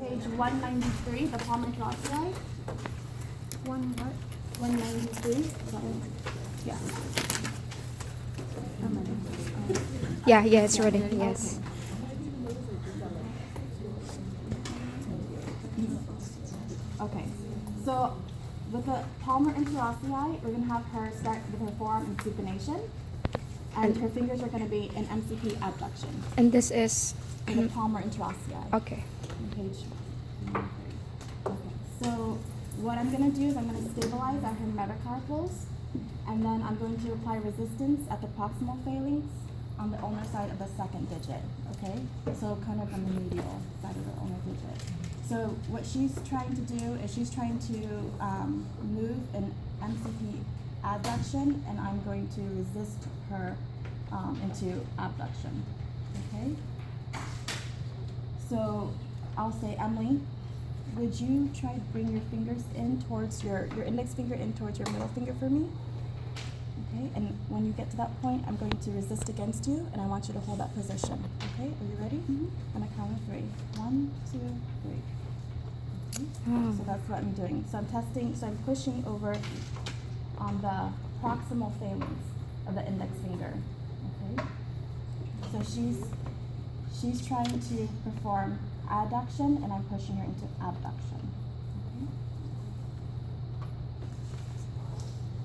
page 193, the palm interosseae. One what? 193. Yeah. Yeah, it's ready. Yes. Okay. So with the palmar interosseae, we're gonna have her start with her forearm in supination, and her fingers are gonna be in MCP abduction. And this is The palmar interosseae. okay. On page 193. Okay. So what I'm gonna do is I'm gonna stabilize at her metacarpals, and then I'm going to apply resistance at the proximal phalanx on the ulnar side of the second digit. Okay. So kind of on the medial side of the ulnar digit. So what she's trying to do is she's trying to move an MCP adduction, and I'm going to resist her into abduction. Okay. So I'll say, Emily, would you try to bring your fingers in towards your index finger in towards your middle finger for me? Okay, and when you get to that point, I'm going to resist against you, and I want you to hold that position. Okay, are you ready? On a count of 3. 1, 2, 3. Okay. So that's what I'm doing. So I'm testing, so I'm pushing over on the proximal phalanx of the index finger. Okay. So she's trying to perform adduction, and I'm pushing her into abduction.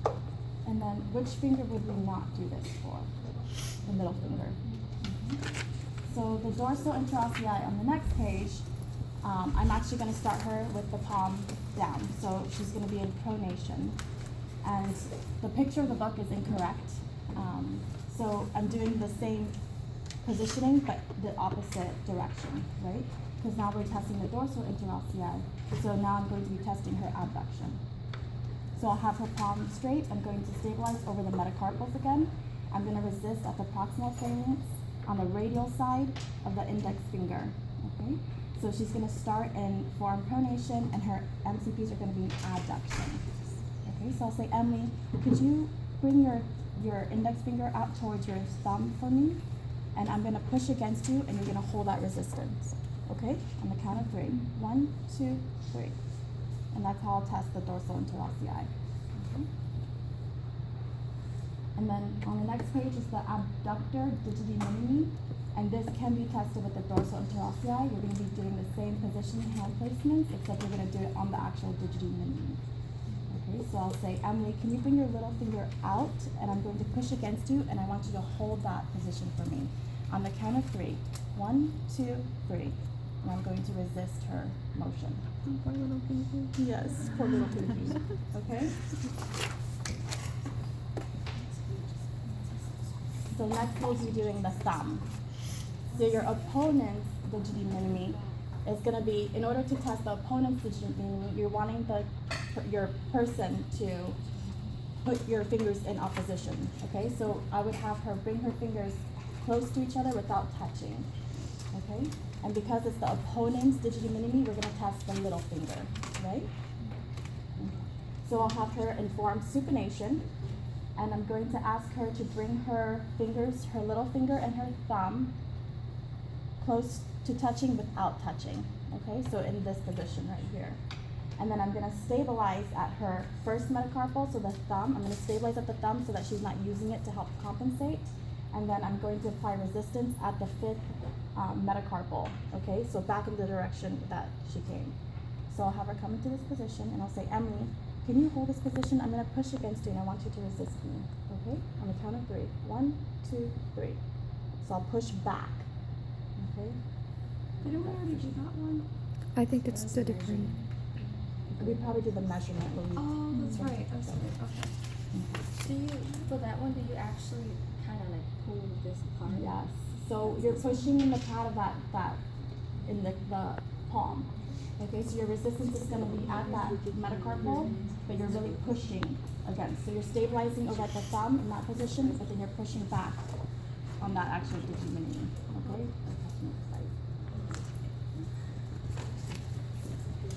Okay. And then which finger would we not do this for? The middle finger. So the dorsal interosseae on the next page, I'm actually going to start her with the palm down. So she's going to be in pronation. And the picture of the book is incorrect. So I'm doing the same positioning, but the opposite direction, right? Because now we're testing the dorsal interosseae. So now I'm going to be testing her abduction. So I'll have her palm straight. I'm going to stabilize over the metacarpals again. I'm going to resist at the proximal phalanx on the radial side of the index finger. Okay. So she's going to start in forearm pronation, and her MCPs are going to be in adduction. Okay. So I'll say, Emily, could you bring your index finger out towards your thumb for me? And I'm going to push against you, and you're going to hold that resistance. Okay? On the count of 3. 1, 2, 3. And that's how I'll test the dorsal interosseae. Okay. And then on the next page is the abductor digiti minimi, and this can be tested with the dorsal interosseae. You're going to be doing the same position hand placements, except you're going to do it on the actual digiti minimi. Okay, so I'll say, Emily, can you bring your little finger out, and I'm going to push against you, and I want you to hold that position for me. On the count of 3. 1, 2, 3. And I'm going to resist her motion. Poor little pinky. Yes, poor little pinky. Okay? So next we'll be doing the thumb. So your opponent's digiti minimi is going to be, in order to test the opponent's digiti minimi, you're wanting your person to put your fingers in opposition. Okay? So I would have her bring her fingers close to each other without touching. Okay? And because it's the opponent's digiti minimi, we're going to test the little finger, right? So I'll have her in forearm supination, and I'm going to ask her to bring her fingers, her little finger and her thumb, close to touching without touching. Okay, so in this position right here. And then I'm going to stabilize at her first metacarpal, so the thumb. I'm going to stabilize at the thumb so that she's not using it to help compensate. And then I'm going to apply resistance at the 5th metacarpal, okay? So back in the direction that she came. So I'll have her come into this position, and I'll say, Emily, can you hold this position? I'm going to push against you, and I want you to resist me, okay? On the count of 3. 1, 2, 3. So I'll push back, okay? Didn't we already do that one? I think it's the different. We probably did the measurement when we... Oh, that's right. Okay. For that one, do you actually kind of like pull this part? Yes. So you're pushing in the pad of that in the palm. Okay, so your resistance is going to be at that metacarpal, but you're really pushing against. So you're stabilizing over at the thumb in that position, but then you're pushing back on that actual digiti minimi. Okay?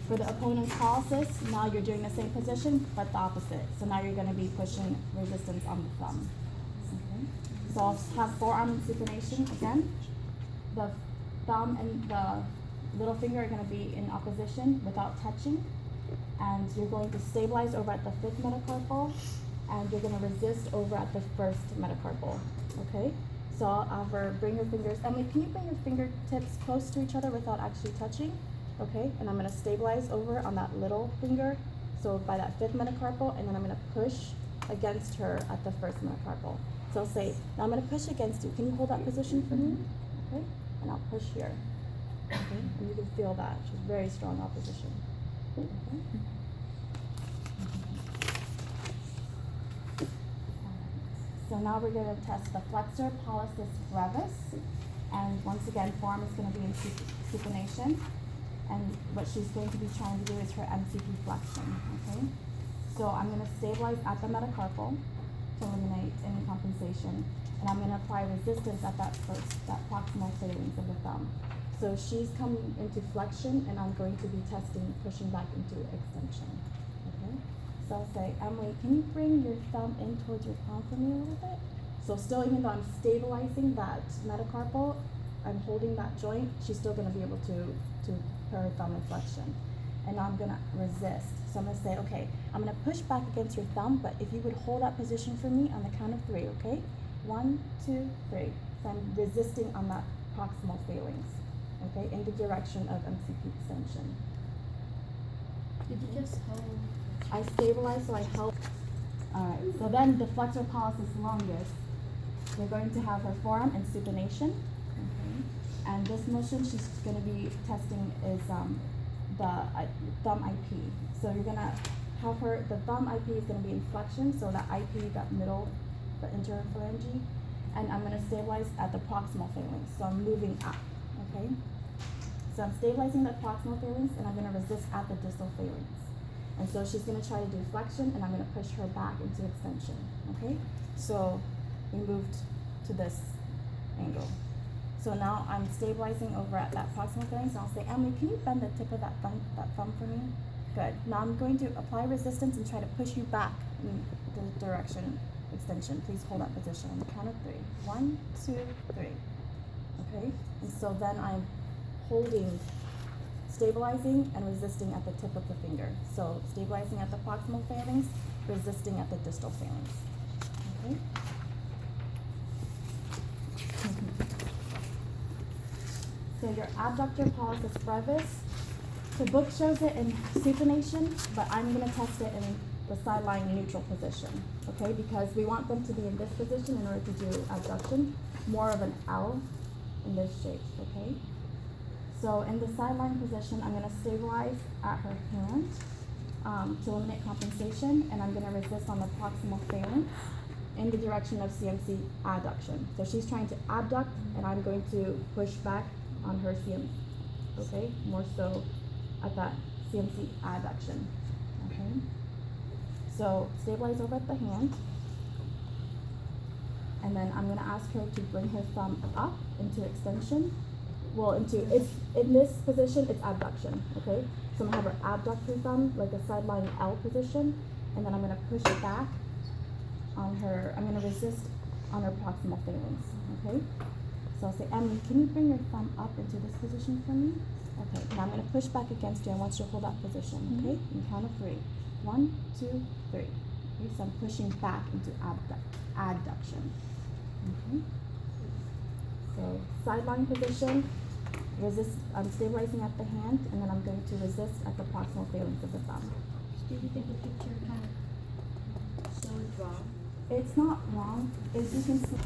For the opponent's paralysis, now you're doing the same position, but the opposite. So now you're going to be pushing resistance on the thumb. Okay? So I'll have forearm supination again. The thumb and the little finger are gonna be in opposition without touching. And you're going to stabilize over at the fifth metacarpal, and you're gonna resist over at the first metacarpal, okay? So I'll have her bring her fingers. Emily, can you bring your fingertips close to each other without actually touching? Okay, and I'm gonna stabilize over on that little finger, so by that fifth metacarpal, and then I'm gonna push against her at the first metacarpal. So I'll say, now I'm gonna push against you. Can you hold that position for me? Okay, and I'll push here. Okay, and you can feel that. She's very strong opposition. Okay. So now we're going to test the flexor pollicis brevis, and once again, form is going to be in supination, and what she's going to be trying to do is her MCP flexion. Okay, so I'm going to stabilize at the metacarpal to eliminate any compensation, and I'm going to apply resistance at that proximal phalanx of the thumb. So she's coming into flexion, and I'm going to be testing pushing back into extension. Okay. So I'll say, Emily, can you bring your thumb in towards your palm for me a little bit? So still, even though I'm stabilizing that metacarpal, I'm holding that joint, she's still gonna be able to put her thumb in flexion. And now I'm gonna resist. So I'm gonna say, okay, I'm gonna push back against your thumb, but if you would hold that position for me on the count of 3, okay? 1, 2, 3. So I'm resisting on that proximal phalanx, okay, in the direction of MCP extension. Did you just hold? I stabilize, so I help. Alright, so then the flexor pollicis longus, we're going to have her forearm in supination. Okay. And this motion she's going to be testing is the thumb IP. So you're going to have her, the thumb IP is going to be in flexion, so that IP, that middle, the interphalange, and I'm going to stabilize at the proximal phalanx. So I'm moving up, okay? So I'm stabilizing that proximal phalanx, and I'm going to resist at the distal phalanx. And so she's going to try to do flexion, and I'm going to push her back into extension, okay? So we moved to this angle. So now I'm stabilizing over at that proximal phalanx, and I'll say, Emily, can you bend the tip of that thumb for me? Good. Now I'm going to apply resistance and try to push you back in the direction extension. Please hold that position on the count of 3. 1, 2, 3. Okay? And so then I'm holding, stabilizing and resisting at the tip of the finger. So stabilizing at the proximal phalanx, resisting at the distal phalanx. Okay? So your abductor pollicis brevis, the book shows it in supination, but I'm going to test it in the sideline neutral position, okay? Because we want them to be in this position in order to do abduction, more of an L in this shape, okay? So in the sideline position, I'm going to stabilize at her hand to eliminate compensation, and I'm going to resist on the proximal phalanx in the direction of CMC adduction. So she's trying to abduct, and I'm going to push back on her CMC, okay? More so at that CMC adduction, okay? So stabilize over at the hand, and then I'm going to ask her to bring her thumb up into extension. Well, it's in this position, it's abduction, okay? So I'm going to have her abduct her thumb like a sideline L position, and then I'm going to push it back on her, I'm going to resist on her proximal phalanx, okay? So I'll say, Emily, can you bring your thumb up into this position for me? Okay, now I'm going to push back against you. I want you to hold that position, okay? In count of 3. 1, 2, 3. Okay, so I'm pushing back into adduction. Okay. So sideline position, resist, I'm stabilizing at the hand, and then I'm going to resist at the proximal phalanx of the thumb. Do you think the picture kind of shows wrong? It's not wrong. As you can see,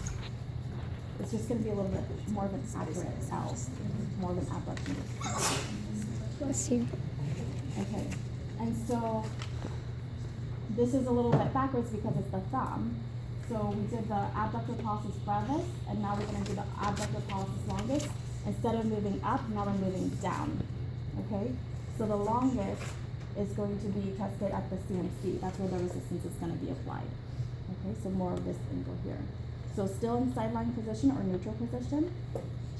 it's just going to be a little bit more of an accurate L, more of an abduction. Bless you. Okay, and so this is a little bit backwards because it's the thumb. So we did the abductor pollicis brevis, and now we're going to do the abductor pollicis longus. Instead of moving up, now we're moving down. Okay, so the longus is going to be tested at the CMC. That's where the resistance is going to be applied. Okay, so more of this angle here. So still in sideline position or neutral position,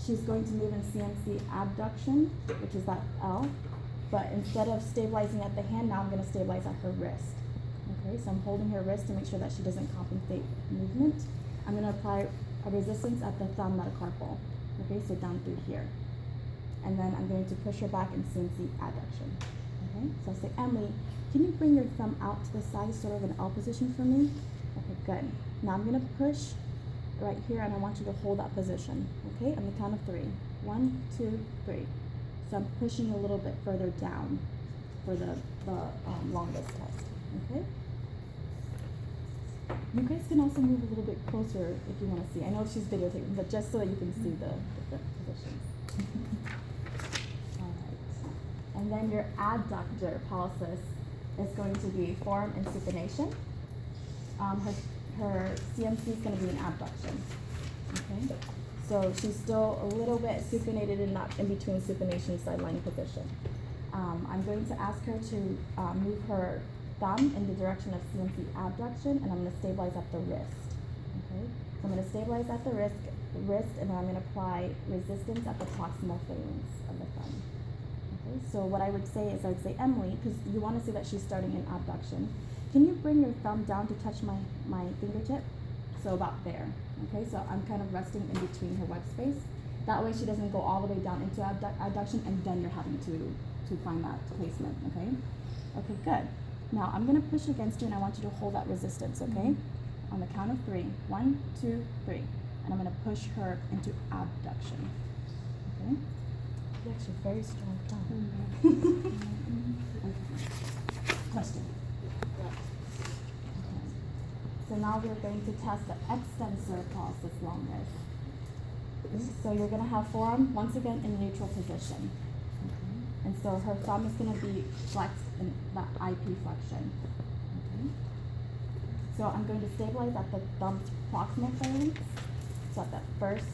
she's going to move in CMC abduction, which is that L. But instead of stabilizing at the hand, now I'm going to stabilize at her wrist. Okay, so I'm holding her wrist to make sure that she doesn't compensate movement. I'm going to apply a resistance at the thumb metacarpal. Okay, so down through here. and then I'm going to push her back in CNC adduction. Okay, so I'll say, Emily, can you bring your thumb out to the side, sort of in L position for me? Okay, good. Now I'm gonna push right here, and I want you to hold that position. Okay, on the count of 3. 1, 2, 3. So I'm pushing a little bit further down for the longest test. Okay. You guys can also move a little bit closer if you want to see. I know she's videotaping, but just so that you can see the different positions. All right. And then your adductor pulsus is going to be form and supination. Her CMC is going to be an abduction. Okay. So she's still a little bit supinated and not in between supination sideline position. I'm going to ask her to move her thumb in the direction of CNC abduction, and I'm going to stabilize at the wrist. Okay, so I'm going to stabilize at the wrist, and then I'm going to apply resistance at the proximal phalanx of the thumb. Okay, so what I would say is, I'd say, Emily, because you want to see that she's starting in abduction, can you bring your thumb down to touch my fingertip? So about there. Okay, so I'm kind of resting in between her web space. That way she doesn't go all the way down into abduction, and then you're having to find that placement. Okay. Okay, good. Now I'm gonna push against you, and I want you to hold that resistance, okay? On the count of 3. 1, 2, 3. And I'm gonna push her into abduction. Okay? You're actually very strong thumb. Okay. Question. Okay. So now we're going to test the extensor pulsus longus. So you're gonna have forearm once again in neutral position. And so her thumb is going to be flexed in that IP flexion. Okay. So I'm going to stabilize at the thumb's proximal phalanx, so at that first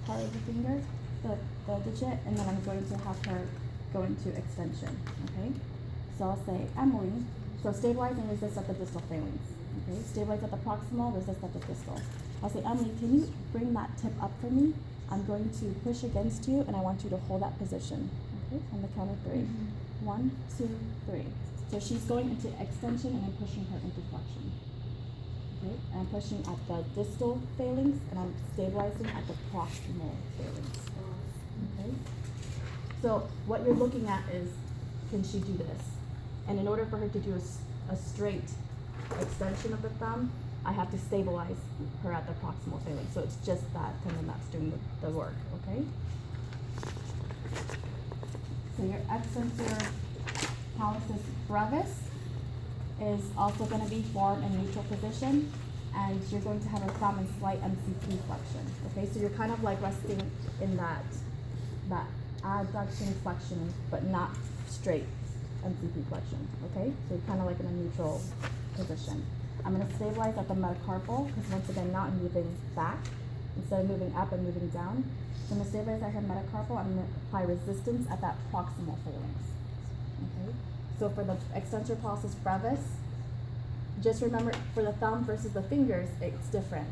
part of the finger, the digit, and then I'm going to have her go into extension. Okay. So I'll say, Emily, so stabilize and resist at the distal phalanx. Okay. Stabilize at the proximal, resist at the distal. I'll say, Emily, can you bring that tip up for me? I'm going to push against you, and I want you to hold that position. Okay, on the count of 3. 1, 2, 3. So she's going into extension, and I'm pushing her into flexion. Okay, and I'm pushing at the distal phalanx, and I'm stabilizing at the proximal phalanx. Okay. So what you're looking at is, can she do this? And in order for her to do a straight extension of the thumb, I have to stabilize her at the proximal phalanx. So it's just that tendon that's doing the work. Okay. So your extensor pulsus brevis is also going to be formed in neutral position, and you're going to have a thumb in slight MCP flexion. Okay, so you're kind of like resting in that adduction flexion, but not straight MCP flexion. Okay, so you're kind of like in a neutral position. I'm going to stabilize at the metacarpal, because once again, now I'm moving back. Instead of moving up, I'm moving down. So I'm going to stabilize at her metacarpal. I'm going to apply resistance at that proximal phalanx. Okay. So for the extensor pulsus brevis, just remember, for the thumb versus the fingers, it's different.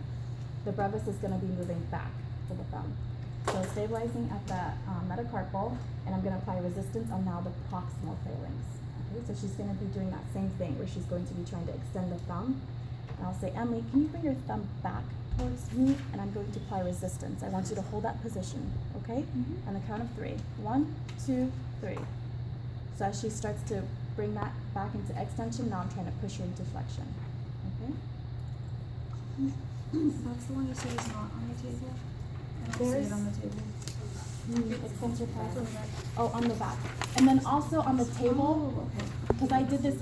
The brevis is going to be moving back for the thumb. So stabilizing at the metacarpal, and I'm going to apply resistance on now the proximal phalanx. Okay. So she's going to be doing that same thing, where she's going to be trying to extend the thumb. And I'll say, Emily, can you bring your thumb back towards me, and I'm going to apply resistance. I want you to hold that position, okay? On the count of 3. 1, 2, 3. So as she starts to bring that back into extension, now I'm trying to push her into flexion, okay? That's the one you said is not on the table? I don't see There's- it on the table. Extensor pulsus. Oh, on the back. And then also on the table, Oh, okay. because I did this